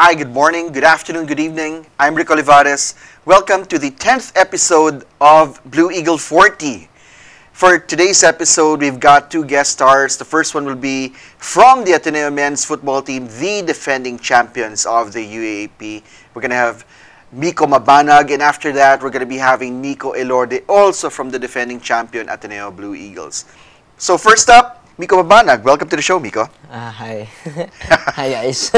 Hi, good morning, good afternoon, good evening. I'm Rico Olivares. Welcome to the 10th episode of Blue Eagle 40. For today's episode, we've got two guest stars. The first one will be from the Ateneo men's football team, the defending champions of the UAAP. We're going to have Miko Mabanag, and after that, we're going to be having Nico Elorde, also from the defending champion Ateneo Blue Eagles. So first up, Miko Mabanag. Welcome to the show, Miko. Hi. Hi, guys.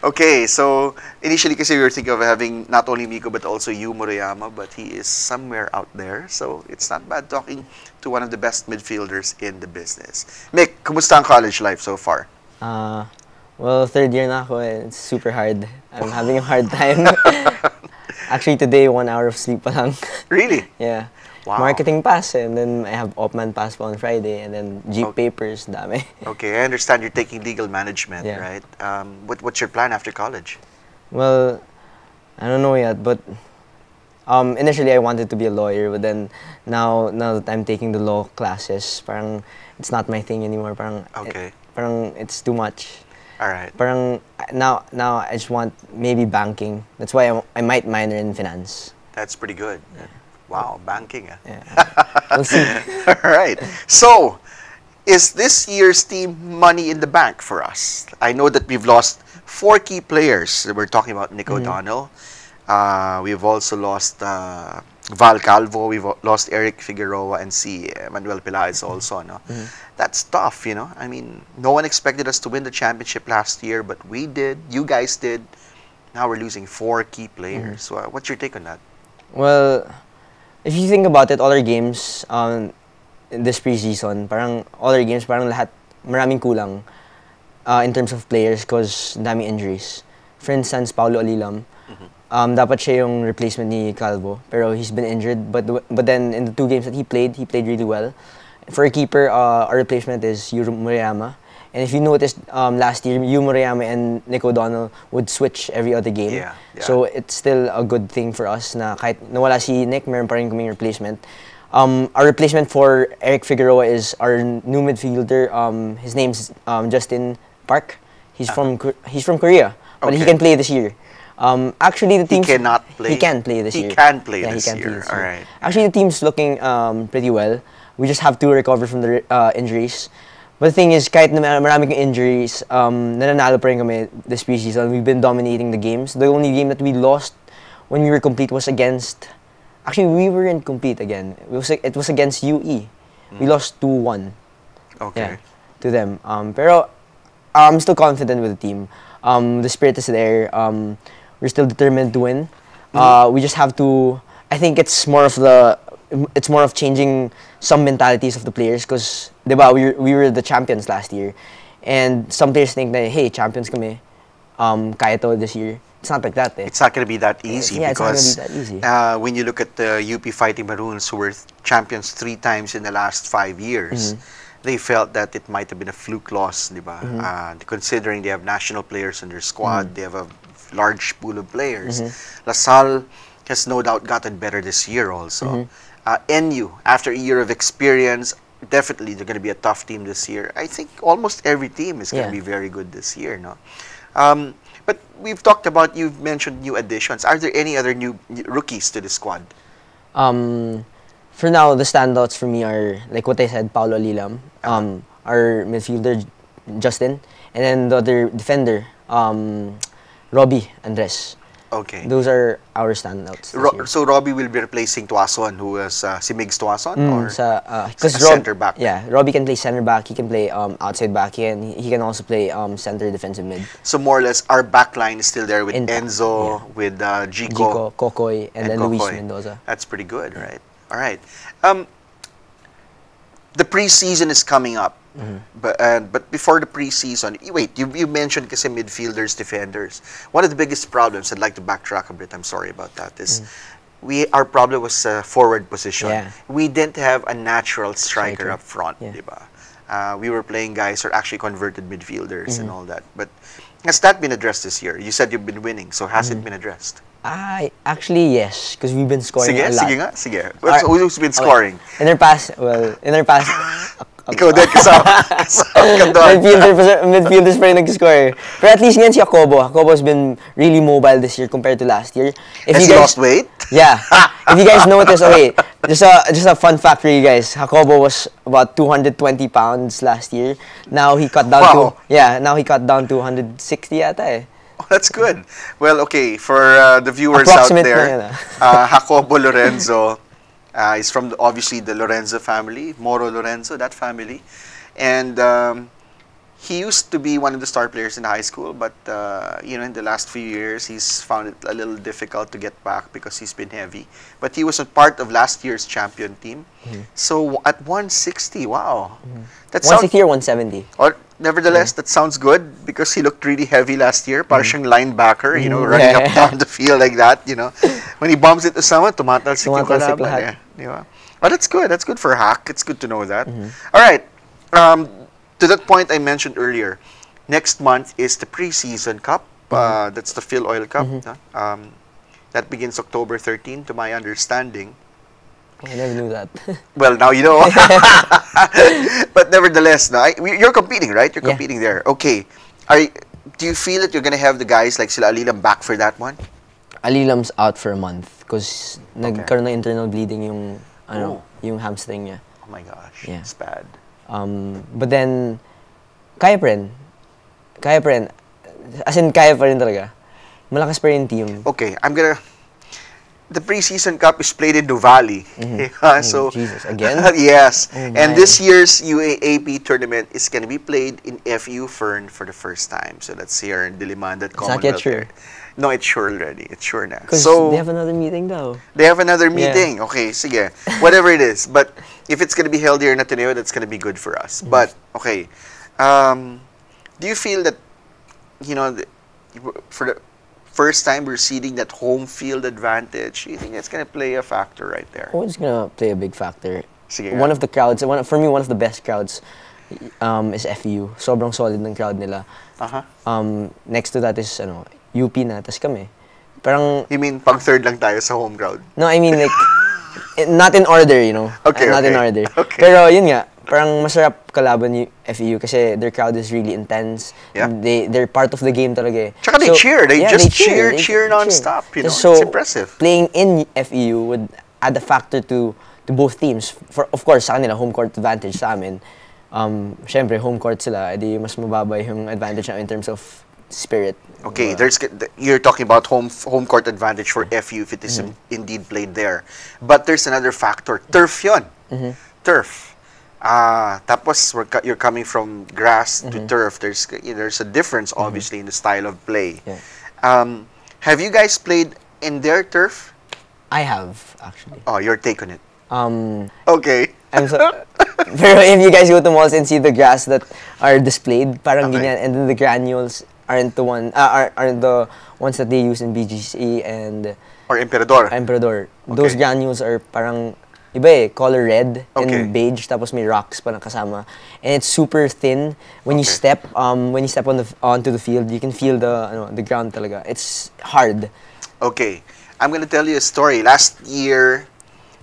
Okay, so initially kasi we were thinking of having not only Miko but also Yu Murayama, but he is somewhere out there. So it's not bad talking to one of the best midfielders in the business. Mick, kumusta ang college life so far? Well, third year na ako and it's super hard. I'm having a hard time. Actually, today, 1 hour of sleep pa lang. Really? Yeah. Wow. Marketing pass, and then I have Opman pass pa on Friday, and then Jeep papers, dami. Okay, I understand you're taking legal management, Yeah. right? What's your plan after college? Well, I don't know yet, but initially I wanted to be a lawyer, but then now that I'm taking the law classes, parang it's not my thing anymore. Parang Okay. parang it's too much. All right. Parang now I just want maybe banking. That's why I might minor in finance. That's pretty good. Yeah. Wow, banking. Yeah. We'll see. All right. So, is this year's team money in the bank for us? I know that we've lost 4 key players. We're talking about Nico O'Donnell. We've also lost Val Calvo. We've lost Eric Figueroa and si Manuel Pelaez also. No? That's tough, you know. I mean, no one expected us to win the championship last year, but we did. You guys did. Now we're losing 4 key players. So, what's your take on that? Well, if you think about it, all our games in this preseason, parang all our games, parang lahat, maraming kulang in terms of players because dami injuries. For instance, Paulo Alilam, dapat siya yung replacement ni Calvo, pero he's been injured. But then in the 2 games that he played really well. For a keeper, our replacement is Yu Murayama. And if you noticed, last year, Yu Murayama and Nico O'Donnell would switch every other game. Yeah. So it's still a good thing for us na kahit nawala si Nick, meron pa rin kaming replacement. Our replacement for Eric Figueroa is our new midfielder. His name's Justin Park. He's from Korea, but he Okay. can play this year. Actually, the team He cannot play. He can play this year. He can play Yeah, this he can year. play this All year. right. Actually, the team's looking pretty well. We just have to recover from the injuries. But the thing is, kahit na marami kang injuries, nananalo pa rin kami this preseason. We've been dominating the games. The only game that we lost when we were complete was against... Actually, we weren't complete again. It was against UE. We lost 2-1. Okay. Yeah, to them. Pero I'm still confident with the team. The spirit is there. We're still determined to win. We just have to... I think it's more of changing some mentalities of the players because, diba, we were the champions last year. And some players think that, hey, champions kami, kaya to this year. It's not like that. It's not going to be that easy because it's not gonna be that easy. when you look at the UP Fighting Maroons, who were champions 3 times in the last 5 years, they felt that it might have been a fluke loss, diba? Considering they have national players in their squad, they have a large pool of players. LaSalle has no doubt gotten better this year also. NU, after a year of experience, definitely they're going to be a tough team this year. I think almost every team is going to be very good this year, no? But we've talked about, you've mentioned new additions. Are there any other new rookies to the squad? For now, the standouts for me are, like what I said, Paulo Alilam, our midfielder, Justin, and then the other defender, Robbie Andres. Okay. Those are our standouts. So Robbie will be replacing Tuason, who is si Migs Tuason, or because center back. Yeah, Robbie can play center back. He can play outside back, and he can also play center defensive mid. So more or less, our back line is still there with Intact, Enzo, with Jico, Kokoy, and then Kokoy. Luis Mendoza. That's pretty good, right? All right. The preseason is coming up. But before the preseason, wait, you mentioned kasi midfielders, defenders. One of the biggest problems, I'd like to backtrack a bit, I'm sorry about that, is our problem was forward position. Yeah. We didn't have a natural striker up front, Yeah. diba? We were playing guys who are actually converted midfielders and all that. But has that been addressed this year? You said you've been winning, so has it been addressed? Actually, yes, because we've been scoring Sige, a lot. sige nga, sige. Who's been scoring? In our past, Ikaw din, kasama ka doon. Midfielders pa rin nag-score. Pero at least ngayon si Jacobo. Jacobo's been really mobile this year compared to last year. Has he lost weight? Yeah. If you guys notice, okay, just a fun fact for you guys. Jacobo was about 220 pounds last year. Now he cut down to, now he cut down to 160 yata eh. Oh, that's good. Well, okay, for the viewers Approximate out there, na yun, Jacobo Lorenzo is from obviously the Lorenzo family, Moro Lorenzo, that family. And he used to be one of the star players in high school, but in the last few years, he's found it a little difficult to get back because he's been heavy. But he was a part of last year's champion team. So at 160, wow. That 160 or 170? Nevertheless, that sounds good because he looked really heavy last year. Parang siyang linebacker, running up down the field like that, When he bumps it to someone, tumatalsik yung kalaban. Oh, that's good. That's good for Hack. It's good to know that. All right. To that point I mentioned earlier, next month is the preseason cup. That's the Phil Oil Cup. That begins October 13, to my understanding. I never knew that. Well, now you know. But nevertheless, you're competing, right? You're competing there. Okay. Do you feel that you're going to have the guys like sila Alilam back for that one? Alilam's out for a month because nagkaroon ng internal bleeding yung yung hamstring niya. Oh my gosh. Yeah. It's bad. But then kaya pa rin. As in kaya pa rin talaga. Malakas pa rin yung team. Okay, the preseason cup is played in Nuvali. So Jesus, again? Yes. And this year's UAAP tournament is going to be played in FU Fern for the first time. So that's here in Diliman, that Commonwealth. It's not yet sure. No, it's sure already. It's sure now. Because so they have another meeting though. They have another meeting. Yeah. Okay, sige. Whatever it is. But if it's going to be held here in Ateneo, that's going to be good for us. But, okay. Do you feel that, for the first time we're seeding that home field advantage, do you think that's going to play a factor right there? Oh, it's going to play a big factor. Sige, one of the crowds, for me, one of the best crowds is FU. Sobrang solid ng crowd nila. Next to that is UP na, tas kami. Parang, you mean pag third lang tayo sa home crowd? No, I mean like not in order, Okay, not in order. Okay. Pero yun nga, parang masarap kalaban yung FEU kasi their crowd is really intense. Yeah. They're part of the game talaga eh. Tsaka they cheer. They just cheer non-stop. It's impressive. Playing in FEU would add a factor to both teams. Of course, sa kanila, home court advantage sa amin. Syempre, home court sila, edi mas mababa yung advantage na in terms of spirit. Okay, you're talking about home court advantage for FU if it is indeed played there. But there's another factor. Turf yun. Turf. Tapos you're coming from grass to turf. There's a difference, obviously, in the style of play. Yeah. Have you guys played in their turf? I have, actually. Oh, your take on it. Okay. Pero if you guys go to malls and see the grass that are displayed, parang ganyan, and then the granules aren't the ones that they use in BGC and or Emperador. Those granules are parang iba eh, color red and beige, tapos may rocks pa na kasama, and it's super thin. When you step onto the field, you can feel the ground talaga. It's hard. Okay, I'm gonna tell you a story. Last year,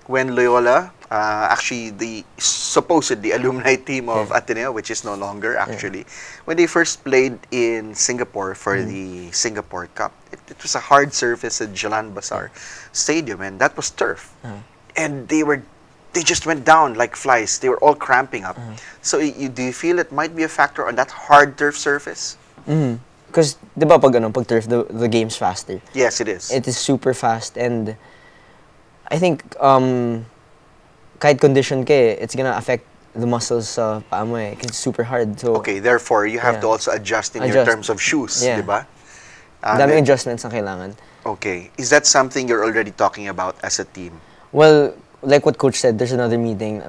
when Loyola, actually the supposedly alumni team of Ateneo, which is no longer actually, when they first played in Singapore for the Singapore Cup, it was a hard surface at Jalan Basar Stadium, and that was turf. And they just went down like flies. They were all cramping up. So do you feel it might be a factor on that hard turf surface? Because diba pag turf, the game's faster. Yes, it is. It is super fast, and I think kahit condition ka it's gonna affect the muscles sa paa mo eh. It's super hard. So okay, therefore you have to also adjust in your terms of shoes, diba? Daming adjustments ang kailangan. Okay, is that something you're already talking about as a team? Well, like what Coach said, there's another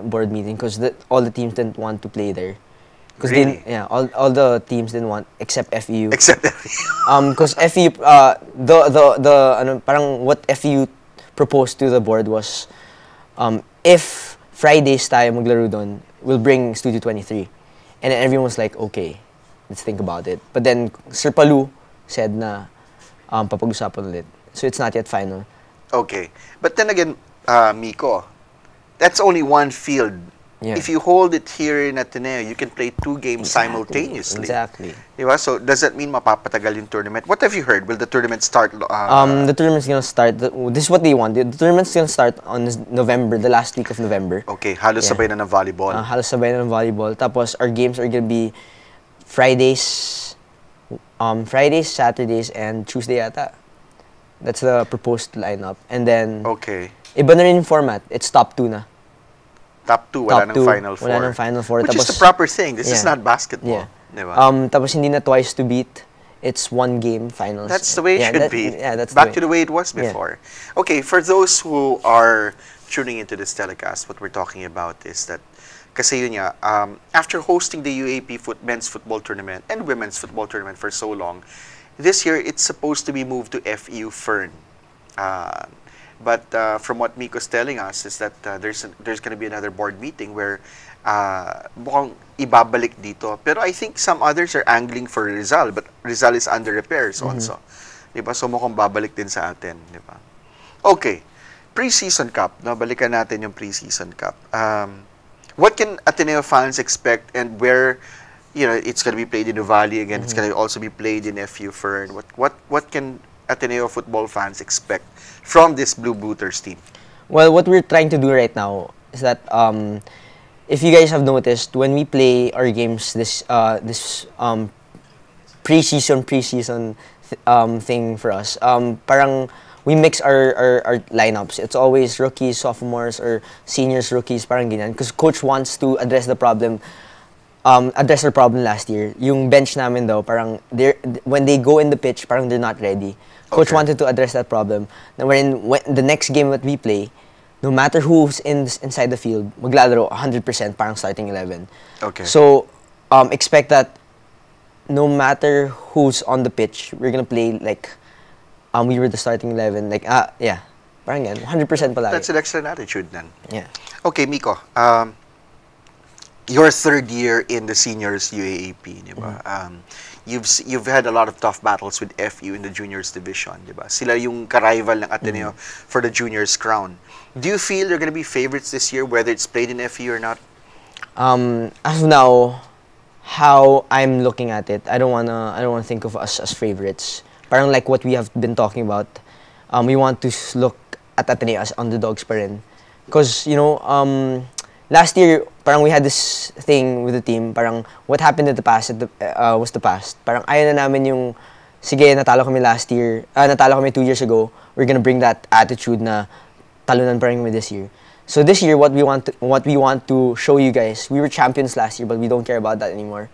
board meeting, because all the teams didn't want to play there. Really? All the teams didn't want except FEU. Except FEU. Because FEU, parang what FEU proposed to the board was, if Fridays tayo maglaro doon, we'll bring Studio 23. And then everyone was like, okay, let's think about it. But then Sir Palu said na papag-usapan ulit. So it's not yet final. Okay. But then again, Miko, that's only one field if you hold it here in Ateneo, you can play 2 games simultaneously. Exactly. Diba? So, does that mean mapapatagal yung tournament? What have you heard? Will the tournament start? The tournament's gonna start. This is what they want. The tournament's gonna start on November, the last week of November. Okay, halos sabay na ng volleyball. Halos sabay na ng volleyball. Tapos our games are gonna be Fridays, Saturdays, and Tuesday yata. That's the proposed lineup. And then, iba na rin yung format. It's top 2 na. Top 2, wala ng Final 4. Wala ng Final 4. Which is the proper thing. This is not basketball. Diba? Tapos hindi na twice to beat. It's 1 game finals. That's the way it should be. That's back to the way it was before. Okay, for those who are tuning into this telecast, what we're talking about is that kasi yun nga, after hosting the UAP men's football tournament and women's football tournament for so long, this year it's supposed to be moved to FEU Fern. But from what Miko's telling us is that there's going to be another board meeting where mukhang ibabalik dito. Pero I think some others are angling for Rizal, but Rizal is under repairs also. Diba? So mukhang babalik din sa atin. Diba? Okay. Pre-season cup. No? Balikan natin yung pre-season cup. What can Ateneo fans expect, and where, it's going to be played in the Valley again. It's going to also be played in FU Fern. What can Ateneo football fans expect from this Blue Booters team? Well, what we're trying to do right now is that if you guys have noticed, when we play our games this pre-season thing for us, parang we mix our lineups. It's always rookies, sophomores, or seniors, rookies, parang ganyan. Because coach wants to address the problem. Address our problem last year. Yung bench namin daw, parang when they go in the pitch, parang they're not ready. Coach wanted to address that problem. Now, when the next game that we play, no matter who's inside the field, maglalaro 100% parang starting 11. Okay. So, expect that no matter who's on the pitch, we're gonna play like we were the starting 11. Like, parang yan, 100% palagi. That's an excellent attitude then. Yeah. Okay, Miko. Your 3rd year in the seniors UAAP, diba? You've had a lot of tough battles with FU in the juniors division, diba? Sila yung ka-rival ng Ateneo for the juniors crown. Do you feel you're gonna be favorites this year, whether it's played in FU or not? As of now, how I'm looking at it, I don't wanna think of us as favorites. Parang like what we have been talking about, we want to look at Ateneo as underdogs pa rin. Because, last year, parang we had this thing with the team, parang what happened in the past was the past. Parang ayaw na namin yung, sige, natalo kami last year, natalo kami 2 years ago, we're gonna bring that attitude na talunan pa rin kami this year. So this year, what we want to show you guys, we were champions last year, but we don't care about that anymore.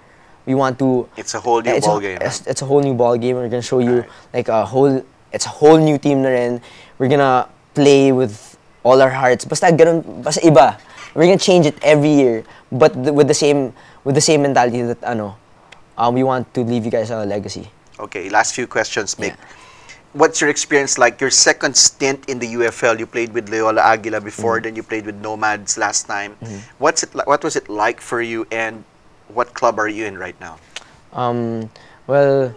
We want to... It's a whole new ball game. It's a whole new ball game. We're gonna show you like it's a whole new team na rin. We're gonna play with all our hearts. Basta iba. We're gonna change it every year, but with the same mentality that we want to leave you guys a legacy. Okay, last few questions, Mick. Yeah. What's your experience like? Your second stint in the UFL, you played with Loyola Aguila before, then you played with Nomads last time. What was it like for you, and what club are you in right now? Well,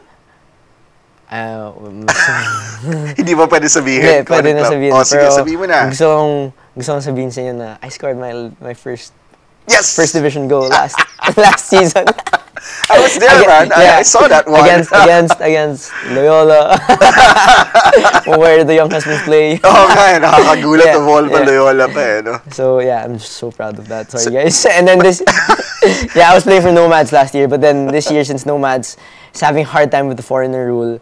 hindi mo pwede sabihin? Hindi, pwede na sabihin. Sige, sabihin mo na. Gusto kong sabihin sa inyo na I scored my first first division goal last season. I was there, man. I saw that one. Against Loyola. Where the young husbands play. Okay, nakakagulat of all pa Loyola pa eh, no? So, yeah, I'm just so proud of that. Sorry, guys. And then I was playing for Nomads last year, but then this year, since Nomads is having a hard time with the foreigner rule,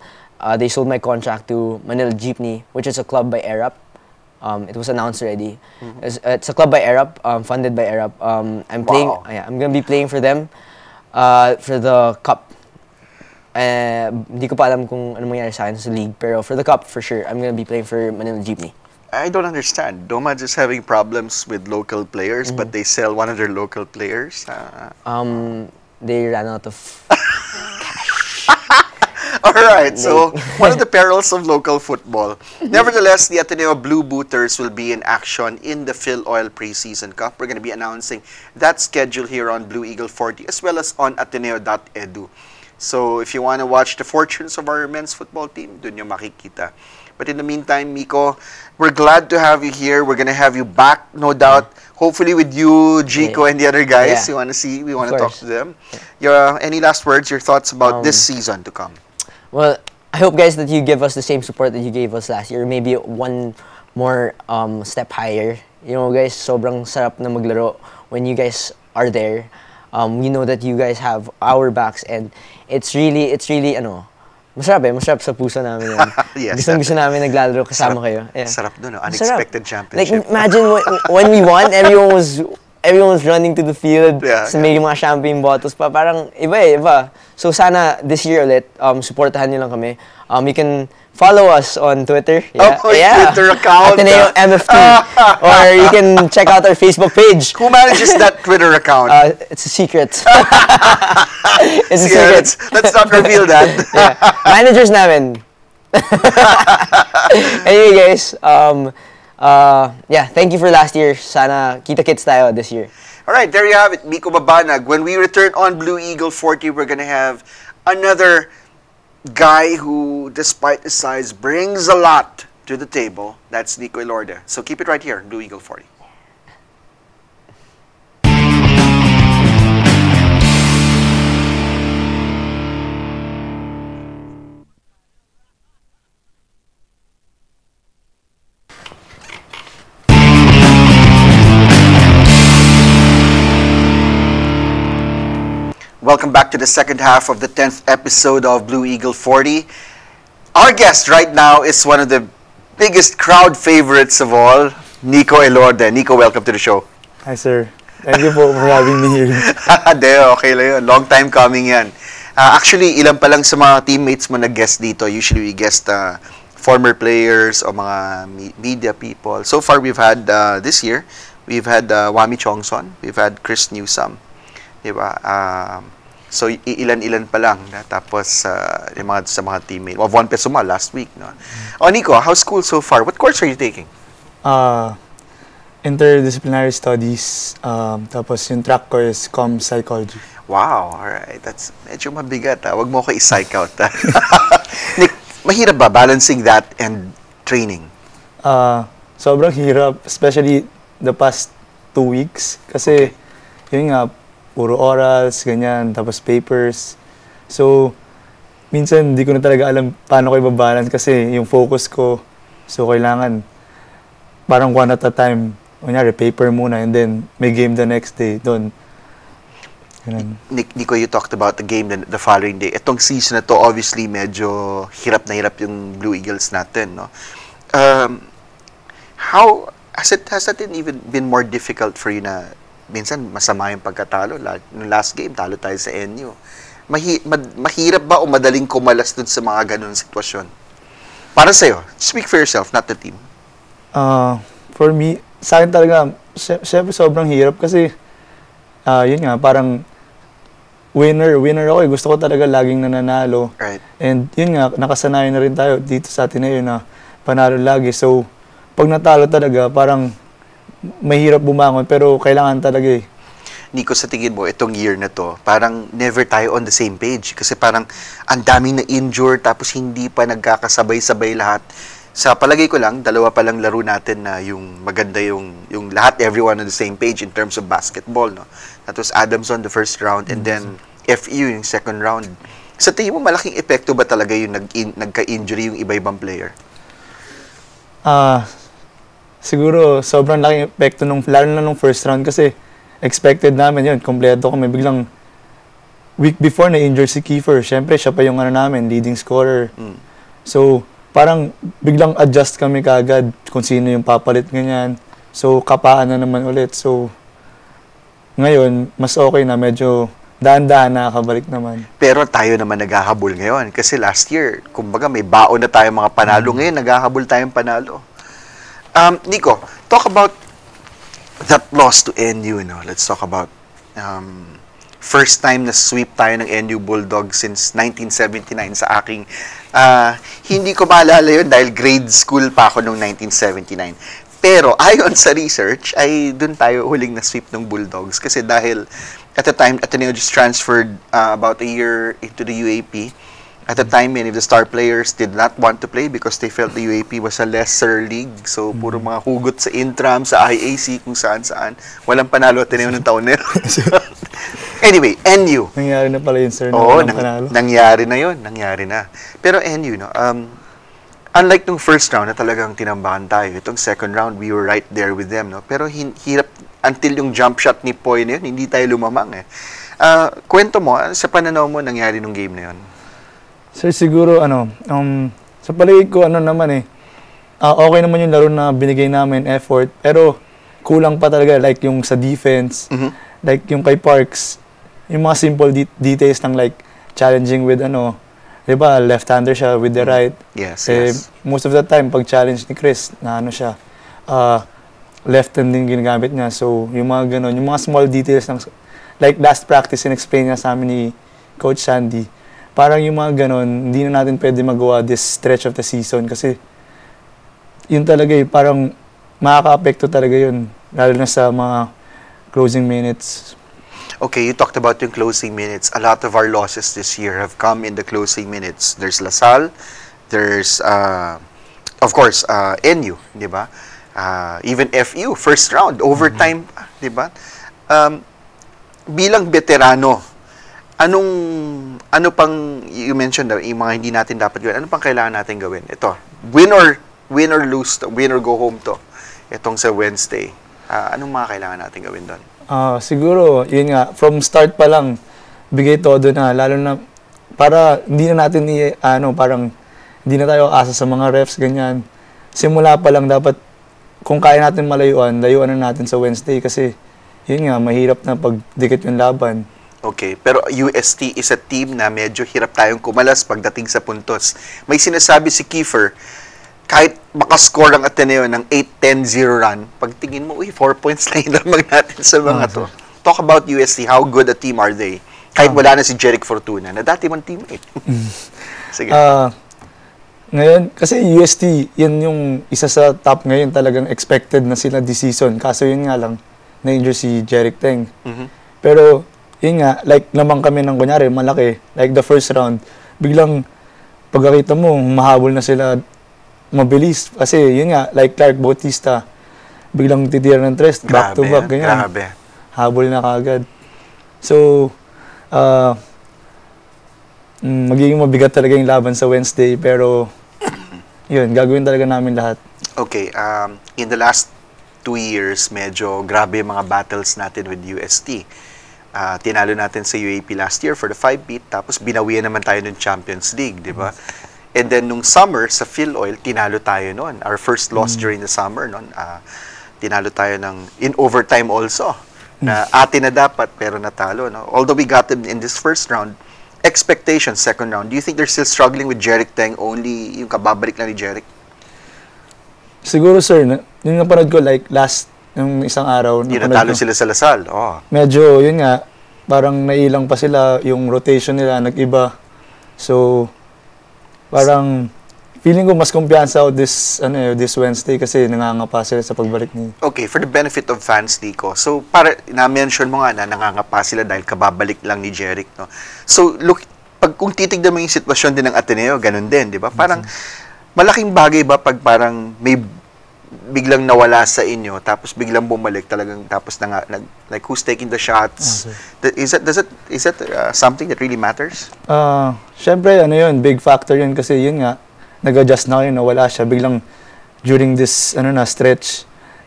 they sold my contract to Manila Jeepney, which is a club by Arab. It was announced already. It's a club by Arab, funded by Arab. I'm gonna be playing for them. For the cup, hindi ko pa alam kung ano mangyari sa akin sa league, pero for the cup, for sure, I'm gonna be playing for Manila Jeepney. I don't understand. Nomads is having problems with local players, but they sell one of their local players. They ran out of cash. Alright, so one of the perils of local football. Nevertheless, the Ateneo Blue Booters will be in action in the Phil Oil Preseason Cup. We're going to be announcing that schedule here on Blue Eagle 40 as well as on ateneo.edu. So if you want to watch the fortunes of our men's football team, dun yung makikita. But in the meantime, Miko, we're glad to have you here. We're gonna have you back, no doubt. Hopefully with you, Jico, and the other guys. Yeah. We want to talk to them. Your any last words, your thoughts about this season to come? Well, I hope, guys, that you give us the same support that you gave us last year. Maybe one more step higher. You know, guys, sobrang sarap na maglaro when you guys are there. We know that you guys have our backs, and it's really, masarap sa puso namin yan. Yes, Gusto namin naglalaro kasama kayo. Yeah. Sarap no? Unexpected championship. Like, imagine when we won, everyone was running to the field. So may mga champagne bottles pa. Parang iba. So sana this year ulit, supportahan niyo lang kami. You can follow us on Twitter. Twitter account. Ateneo MFT. Or you can check out our Facebook page. Who manages that Twitter account? It's a secret. It's a secret. Let's not reveal that. Managers namin. Anyway, guys, thank you for last year. Sana kita-kits tayo this year. Alright, there you have it, Miko Mabanag. When we return on Blue Eagle 40, we're gonna have another guy who, despite his size, brings a lot to the table. That's Nico Elorde. So keep it right here, Blue Eagle 40. Welcome back to the second half of the 10th episode of Blue Eagle 40. Our guest right now is one of the biggest crowd favorites of all, Nico Elorde. Nico, welcome to the show. Hi, sir. Thank you for having me here. Okay lang yun. Long time coming yan. Actually, ilan pa lang sa mga teammates mo nag-guest dito. Usually, we guest former players o mga media people. So far, we've had, this year, we've had Wami Chongson, we've had Chris Newsome. Diba? So, ilan-ilan pa lang. Tapos, sa mga teammates. Juan Pesuma last week. No? Nico, how's school so far? What course are you taking? Interdisciplinary studies. Tapos, yung track ko is comm psychology. Wow, alright. That's medyo mabigat. Wag mo ko i-psych out. Nick, mahirap ba balancing that and training? Sobrang hirap. Especially the past 2 weeks. Kasi, yun nga, puro orals, ganyan, tapos papers. So, minsan hindi ko na talaga alam paano ko i-balance kasi yung focus ko. So, kailangan parang one at a time. Kunyari, paper muna and then may game the next day. Doon. Nico, you talked about the game the following day. Itong season na to, obviously, medyo hirap na hirap yung Blue Eagles natin, no? How, has that even been more difficult for you na minsan masama yung pagkatalo? Yung last game, talo tayo sa NU. Mahirap ba o madaling kumalas dun sa mga ganun sitwasyon? Para sa'yo, speak for yourself, not the team. For me, sa akin talaga, syempre sobrang hirap kasi, yun nga, parang winner ako. Gusto ko talaga laging nananalo. Right. And yun nga, nakasanayan na rin tayo dito sa Ateneo na panalo lagi. So, pag natalo talaga, parang mahirap bumangon, pero kailangan talaga eh. Nico, sa tingin mo, itong year na to, parang never tayo on the same page. Kasi parang ang daming na-injure, tapos hindi pa nagkakasabay-sabay lahat. Sa palagay ko lang, dalawa pa lang laro natin na yung maganda yung lahat, everyone on the same page in terms of basketball. No? That was Adamson the first round, and then FEU yung second round. Sa tingin mo, malaking epekto ba talaga yung nagka-injury yung iba-ibang player? Siguro, sobrang laking epekto lalo na nung first round kasi expected namin yun, kompleto kami. Biglang, week before na-injure si Kiefer. Siyempre, siya pa yung namin, leading scorer. So, parang biglang adjust kami kagad kung sino yung papalit ganyan. So, kapaan na naman ulit. So, ngayon, mas okay na, medyo daan-daan nakakabalik naman. Pero tayo naman naghahabol ngayon. Kasi last year, kumbaga may baon na tayo mga panalo. Ngayon, naghahabol tayong panalo. Nico, talk about that loss to NU. No? Let's talk about first time na sweep tayo ng NU Bulldogs since 1979 sa aking hindi ko maalala yun dahil grade school pa ako noong 1979. Pero ayon sa research ay dun tayo huling na sweep ng Bulldogs kasi dahil at the time Ateneo just transferred about a year into the UAP. At the time, many of the star players did not want to play because they felt the UAP was a lesser league. So, puro mga hugot sa Intram, sa IAC, kung saan-saan. Walang panalo Ateneo ng taon nila. Anyway, NU. Nangyari na pala yun, sir. Oo, nangyari na yun. Nangyari na. Pero NU, no, unlike nung first round na talagang tinambahan tayo, itong second round, we were right there with them. No? Pero hirap, until yung jump shot ni Poy na yun, hindi tayo lumamang. Kwento mo, sa pananaw mo, nangyari nung game na yun? Sir, siguro, sa palagay ko, naman okay naman yung laro na binigay namin, effort, pero kulang pa talaga, like yung sa defense, like yung kay Parks, yung mga simple details ng like, challenging with, diba, left-hander siya with the right. Yes, yes. Most of the time, pag challenge ni Chris, na siya, left hand din ginagamit niya, so yung mga ganon, yung mga small details ng, like last practice, in-explain niya sa amin ni Coach Sandy, parang yung mga ganon, hindi na natin pwede magawa this stretch of the season kasi yun talaga parang makaka-apekto talaga yun, lalo na sa mga closing minutes. Okay, you talked about yung closing minutes. A lot of our losses this year have come in the closing minutes. There's Lasal, there's, of course, NU, di ba? Even FU, first round, overtime, di ba? Bilang veterano, ano pang, you mentioned yung mga hindi natin dapat gawin, ano pang kailangan natin gawin? Ito, win or lose to, win or go home to, itong sa Wednesday. Anong mga kailangan natin gawin doon? Siguro, yun nga, from start pa lang, bigay todo na, lalo na, para hindi na natin, parang, hindi na tayo asa sa mga refs, ganyan. Simula pa lang, dapat, kung kaya natin layuan na natin sa Wednesday, kasi, yun nga, mahirap na pagdikit yung laban. Okay, pero UST is a team na medyo hirap tayong kumalas pagdating sa puntos. May sinasabi si Kiefer, kahit makascore ang Ateneo ng 8-10-0 run, pagtingin mo, 4 points lang lamang natin sa mga to. Talk about UST, how good a team are they? Kahit wala na si Jeric Fortuna, na dati mong teammate. Sige. Ngayon, kasi UST, yun yung isa sa top ngayon, talagang expected na sila this season. Kaso yun nga lang, na-injure si Jeric Teng. Pero, yun nga, like naman kami ng kunyari, malaki, like the first round, biglang, pagkakita mo, mahabol na sila, mabilis. Kasi, yun nga, like Clark Bautista, biglang titira ng tres, back to back, ganyan. Grabe. Habol na kagad. So, magiging mabigat talaga yung laban sa Wednesday, pero, yun, gagawin talaga namin lahat. Okay, in the last 2 years, medyo grabe yung mga battles natin with UST. Tinalo natin sa UAP last year for the 5-beat, tapos binawian naman tayo ng Champions League, di ba? And then, nung summer, sa Philoil, tinalo tayo noon. Our first loss during the summer noon, tinalo tayo in overtime also, na atin na dapat, pero natalo. No? Although we got them in this first round, expectations, second round, do you think they're still struggling with Jeric Teng, only yung kababalik lang ni Jeric? Siguro, sir, yung napanood ko, like, yung isang araw, yung natalo sila sa Lasal. Medyo, yun nga, parang nailang pa sila, yung rotation nila, nag-iba. So, parang, feeling ko mas kumpiyansa ako this Wednesday kasi nangangapa sila sa pagbalik ni. Okay, for the benefit of fans, Nico, so, para, na-mention mo nga na nangangapa sila dahil kababalik lang ni Jeric, no? So, look, kung titignan mo yung sitwasyon din ng Ateneo, ganun din, di ba? Parang, malaking bagay ba pag parang may biglang nawala sa inyo, tapos biglang bumalik talagang, tapos like, who's taking the shots? Is that something that really matters? Syempre, yun, big factor yun kasi yun nga, nag-adjust na kayo, nawala siya, biglang during this, stretch,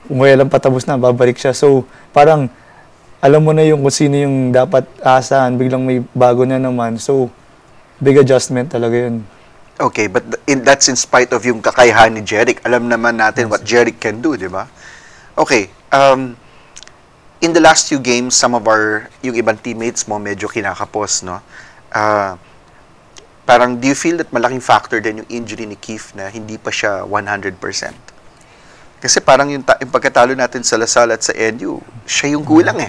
kung kaya lang patapos na, babalik siya. So, parang, alam mo na yung kung sino yung dapat asahan, biglang may bago na naman. So, big adjustment talaga yun. Okay, but that's in spite of yung kakayahan ni Jeric. Alam naman natin what Jeric can do, di ba? Okay, in the last few games, yung ibang teammates mo medyo kinakapos, no? Parang, do you feel that malaking factor din yung injury ni Keith na hindi pa siya 100%? Kasi parang yung pagkatalo natin sa Lasal at sa NU, siya yung kulang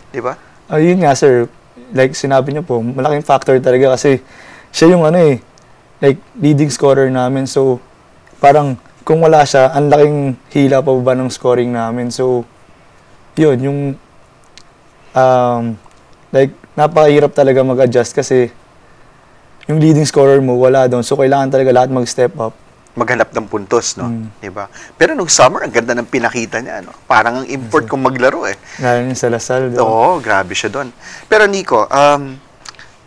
di ba? Yun nga, sir. Like sinabi niyo po, malaking factor talaga kasi siya yung like leading scorer namin. So, parang kung wala siya, ang laking hila pa ba ng scoring namin. So, yun, yung like napakahirap talaga mag-adjust kasi yung leading scorer mo, wala doon. So, kailangan talaga lahat mag-step up. Maghanap ng puntos, no? Diba? Pero nung summer, ang ganda ng pinakita niya, no? Parang ang import kung maglaro, eh. Lalo yung sa Lasal, diba? Oo, grabe siya doon. Pero Nico,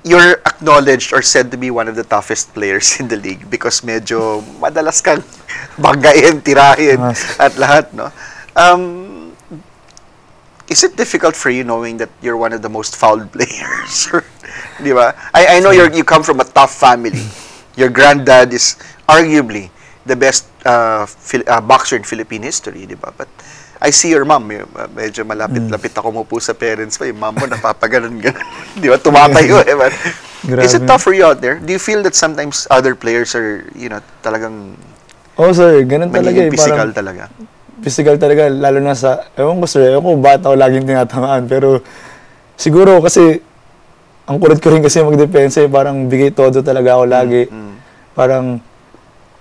you're acknowledged or said to be one of the toughest players in the league because medyo madalas kang bagayin, tirahin, at lahat, no? Is it difficult for you knowing that you're one of the most fouled players? Di ba? I know you come from a tough family. Your granddad is arguably the best boxer in Philippine history, di ba? But I see your mom, medyo malapit-lapit ako mo po sa parents pa. Yung mom mo napapaganon-ganon. Di ba? Tumatayo, eh. But is it tough for you out there? Do you feel that sometimes other players are, talagang Oo, sir. Ganun talaga, eh. physical talaga? Physical talaga, lalo na sa, ewan ko, sir, ewan ko ba't ako laging tinatamaan. Pero siguro kasi, ang kulit ko rin kasi magdepensa, parang bigay todo talaga ako lagi. Parang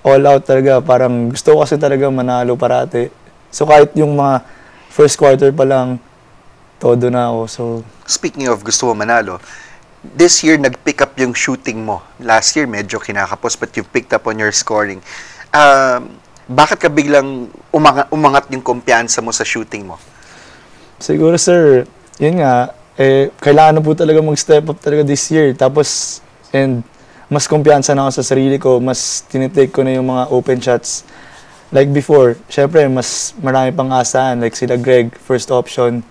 all out talaga. Parang gusto ko kasi talaga manalo parati. So kahit yung mga first quarter pa lang, todo na ako. So speaking of gusto mo manalo, this year nag-pick up yung shooting mo. Last year medyo kinakapos but you picked up on your scoring. Bakit ka biglang umangat yung kumpiyansa mo sa shooting mo? Siguro, sir, yun nga, kailangan na po talaga mag-step up talaga this year. Tapos, and mas kumpiyansa na ako sa sarili ko, mas tinitake ko na yung mga open shots. Like before, syempre, mas marami pang asahan. Like sila Greg, first option.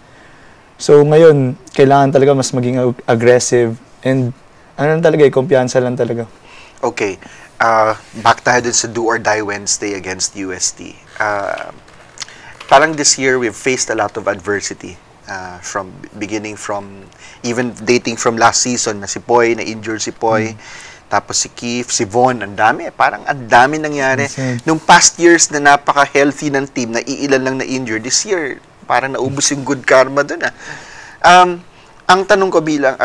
So, ngayon, kailangan talaga mas maging aggressive. And, ano talaga, kumpiyansa lang talaga. Okay. Back tayo dun sa Do or Die Wednesday against UST. Parang this year, we've faced a lot of adversity. Beginning from, even dating from last season, na si Poy, na-injured si Poy. Tapos si Keith, si Von, ang dami. Parang ang dami nangyari. Nung past years na napaka-healthy ng team, na iilan lang na-injured, this year, parang naubos yung good karma dun. Ang tanong ko bilang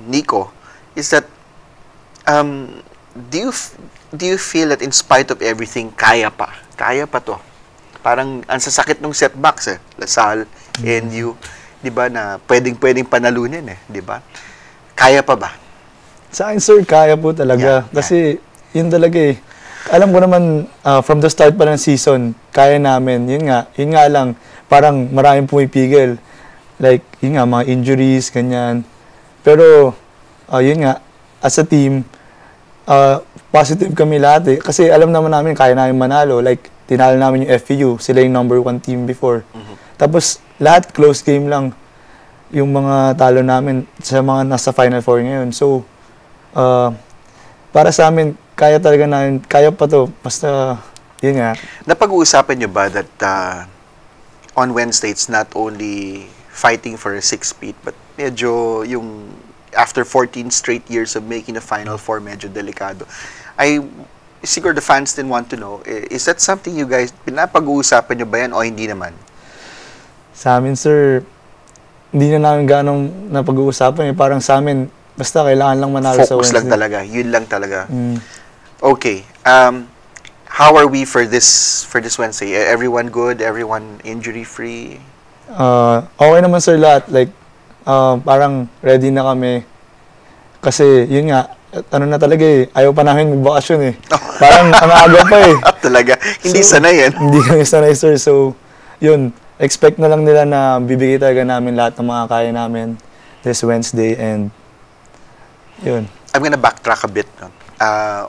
Nico, is that, do you feel that in spite of everything, kaya pa to? Parang ang sasakit ng setbacks, eh. Lasal, NU, di ba, na pwedeng panalunin, eh, di ba? Kaya pa ba? Sa akin, sir, kaya po talaga. Kasi, yun talaga, eh. Alam ko naman, from the start pa ng season, kaya namin. Yun nga lang, parang maraming pumipigil. Like, yun nga, mga injuries, ganyan. Pero, yun nga, as a team, positive kami lahat, eh. Kasi alam naman namin, kaya namin manalo. Like, tinalo namin yung FPU. Sila yung number 1 team before. Tapos, lahat close game lang yung mga talo namin sa mga nasa Final Four ngayon. So, para sa amin, kaya talaga namin, kaya pa to. Basta, yun nga. Napag-uusapan nyo ba that on Wednesday, it's not only fighting for a 6-peat, but medyo yung after 14 straight years of making the Final Four, medyo delikado. Siguro the fans din want to know, is that something you guys, pinapag-uusapan nyo ba yan o hindi naman? Sa amin, sir, hindi na namin ganong napag-uusapan. Parang sa amin, basta kailangan lang manalo sa Wednesday. Focus lang talaga. Yun lang talaga. Okay. How are we for this Wednesday? Everyone good? Everyone injury-free? Okay naman, sir, lahat. Like, parang ready na kami. Kasi, yun nga, ano na talaga eh, ayaw pa namin magbakasyon eh. Parang ang aga pa eh. Talaga? Hindi sanay yan? Hindi kami sanay, sir. So, yun, expect na lang nila na bibigay talaga namin lahat ng mga kaya namin this Wednesday and yun. I'm gonna backtrack a bit. No?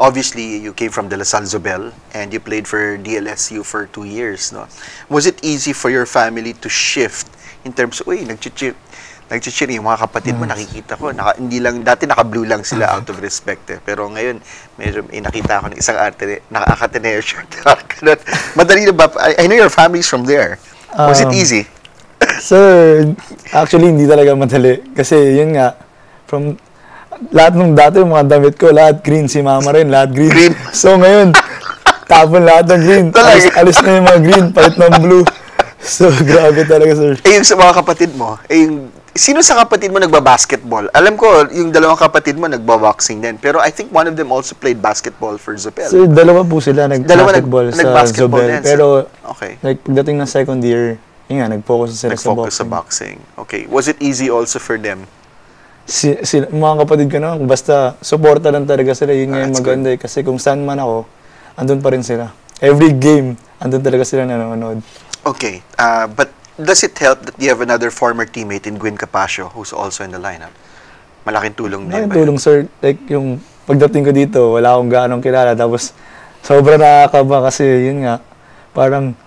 Obviously, you came from De La Salle Zobel and you played for DLSU for 2 years. No? Was it easy for your family to shift in terms of, uy, nag-cheer yung mga kapatid mo, nakikita ko. Hindi lang, dati naka-blue lang sila out of respect. Eh. Pero ngayon, medyo nakita ko ng isang naka-Ateneo shirt. Madali na ba? I know your family's from there. Was it easy? Sir, actually, hindi talaga madali. Kasi yun nga, from lahat nung dati, yung mga damit ko, lahat green. Si mama rin, lahat green. So ngayon, tapon lahat ng green. Alis na yung mga green, palit ng blue. So, grabe talaga, sir. Yung sa mga kapatid mo, sino sa kapatid mo nagba-basketball? Alam ko, yung dalawang kapatid mo nagba-boxing din. Pero I think one of them also played basketball for Zobel. Sir, dalawa po sila nag-basketball sa Zobel. Pero, okay. Like, pagdating ng second year, yun nga, nag-focus sila sa boxing. Okay. Was it easy also for them? mga kapatid ko naman, basta suporta lang talaga sila. Yun nga yung That's maganda eh. Kasi kung saan man ako, andun pa rin sila. Every game, andun talaga sila nanonood. Okay, but does it help that you have another former teammate in Gwyn Capasio who's also in the lineup? Malaking tulong din Malaking ba yun? tulong, sir. Like, yung pagdating ko dito, wala akong gaanong kilala. Tapos, sobrang nakakaba kasi, yun nga, parang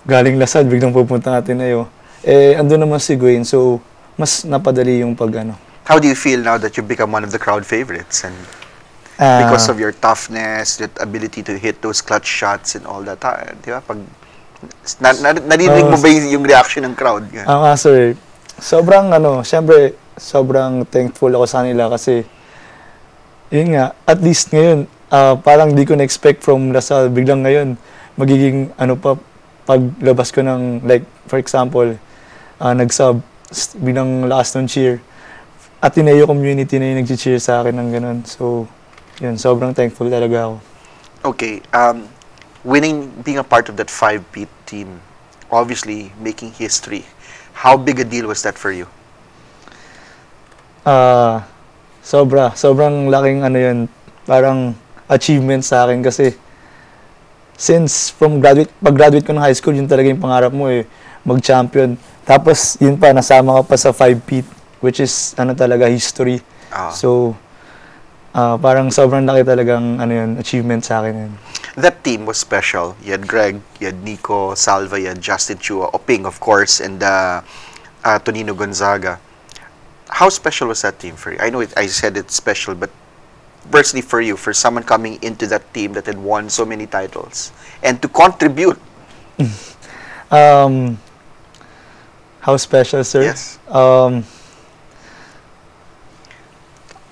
galing Lasad, biglang pupunta natin na yun. Eh, andun naman si Gwen, so, mas napadali yung How do you feel now that you've become one of the crowd favorites? And because of your toughness, your ability to hit those clutch shots and all that, di ba? Pag, narinig mo ba yung reaction ng crowd? Sir, sobrang, syempre, sobrang thankful ako sa kanila kasi, yun nga, at least ngayon, parang di ko na-expect from Lasal, biglang ngayon, magiging, paglabas ko ng, like, for example, nag-sub, bilang last ng cheer, Ateneo community na yung nag-cheer sa akin ng ganun. So, yun, sobrang thankful talaga ako. Okay, being a part of that 5-peat team, obviously making history, how big a deal was that for you? Sobrang laking yun, parang achievement sa akin kasi since pag-graduate ko ng high school, yun talaga yung pangarap mo eh, mag-champion. Tapos, yun pa, nasama ka pa sa 5-peat, which is, talaga, history. So, parang sobrang laki talagang, achievement sa akin yun. That team was special. You had Greg, you had Nico, Salva, you had Justin Chua, Oping, of course, and Tonino Gonzaga. How special was that team for you? I know I said it's special, but personally for you, for someone coming into that team that had won so many titles, and to contribute. How special, sir? Yes.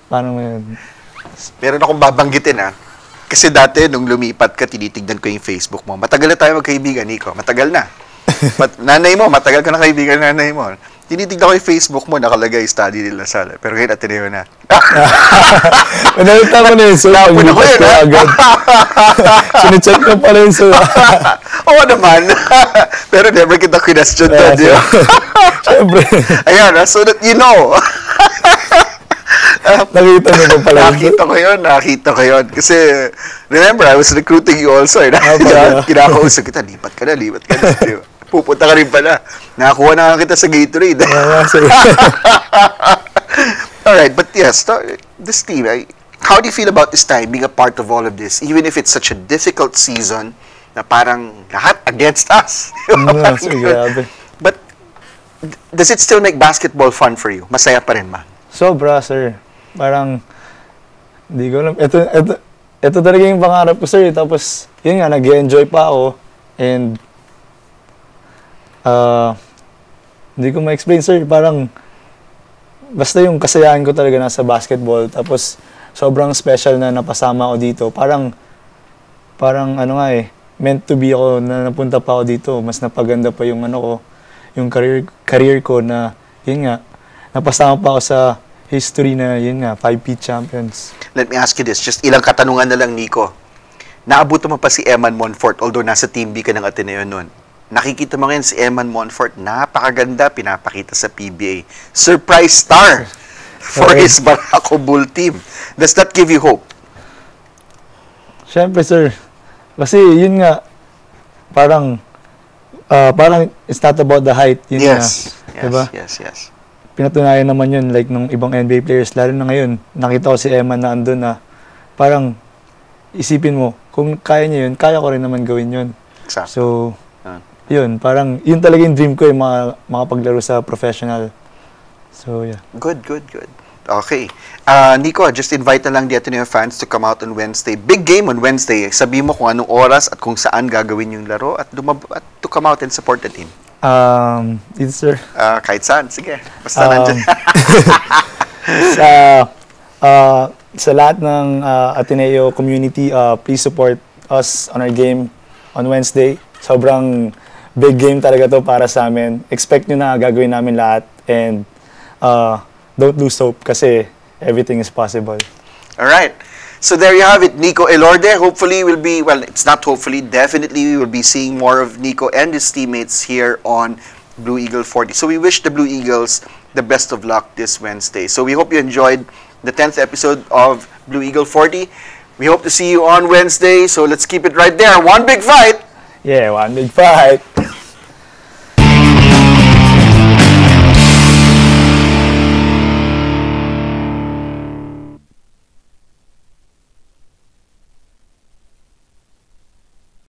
Paano mo yun? Meron akong babanggitin Kasi dati, nung lumipat ka, tinitignan ko yung Facebook mo. Matagal na tayo magkaibigan, Nico. Matagal na. Nanay mo, matagal ka na kaibigan nanay mo. Tinitignan ko yung Facebook mo, nakalagay, study nila Lasal. Pero ngayon, Ateneo na. Pinalita ko na yun, sir. Napun ako yun, agad. Sinicheck ko pala yun, sir. Oo naman. Pero never kita question to, di ba? Siyempre. Ayan, so that you know. Nakita mo ba pala yun? Nakita ko yun. Kasi, remember, I was recruiting you also. Kinakausap kita, lipat ka na. Pupunta ka rin pala. Nakakuha na kita sa Gatorade. Alright, but yes, this team, how do you feel about this time, being a part of all of this, even if it's such a difficult season, na parang lahat against us? But, does it still make basketball fun for you? Masaya pa rin ba? Sobra, sir. Parang, hindi ko alam. Ito talaga yung pangarap ko, sir. Tapos, yun nga, nag-enjoy pa ako. And, hindi ko ma-explain, sir. Parang, basta yung kasayahan ko talaga nasa basketball. Tapos, sobrang special na napasama ako dito. Parang meant to be ako na napunta pa ako dito. Mas napaganda pa yung yung career ko na, yun nga, napasama pa ako sa history na, yun nga, 5-peat champions. Let me ask you this, just ilang katanungan na lang, Nico. Naabuto mo pa si Eman Monfort, although nasa Team B ka ng Ateneo noon. Nakikita mo ngayon si Eman Monfort, napakaganda, pinapakita sa PBA. Surprise star for his Barako Bull team. Does that give you hope? Siyempre, sir. Kasi, yun nga, parang it's not about the height. Yun Yes. Nga, diba? Yes. Pinatunayan naman yun, like, nung ibang NBA players, lalo na ngayon, nakita ko si Eman na andun na, parang, isipin mo, kung kaya niya yun, kaya ko rin naman gawin yun. Exactly. So, yun, parang, yun talaga yung dream ko, yung makapaglaro sa professional. So, yeah. Good. Okay. Nico, just invite na lang the Ateneo fans to come out on Wednesday. Big game on Wednesday. Sabi mo kung anong oras at kung saan gagawin yung laro at to come out and support the team. Dito, sir. Kahit saan. Sige. Basta nandiyan. Sa lahat ng Ateneo community, please support us on our game on Wednesday. Sobrang big game talaga to para sa amin. Expect nyo na gagawin namin lahat. And don't lose hope kasi everything is possible. All right. So there you have it, Nico Elorde. Hopefully we'll be, well, it's not hopefully, definitely we will be seeing more of Nico and his teammates here on Blue Eagle 40. So we wish the Blue Eagles the best of luck this Wednesday. So we hope you enjoyed the 10th episode of Blue Eagle 40. We hope to see you on Wednesday, so let's keep it right there. One big fight! Yeah, one big fight!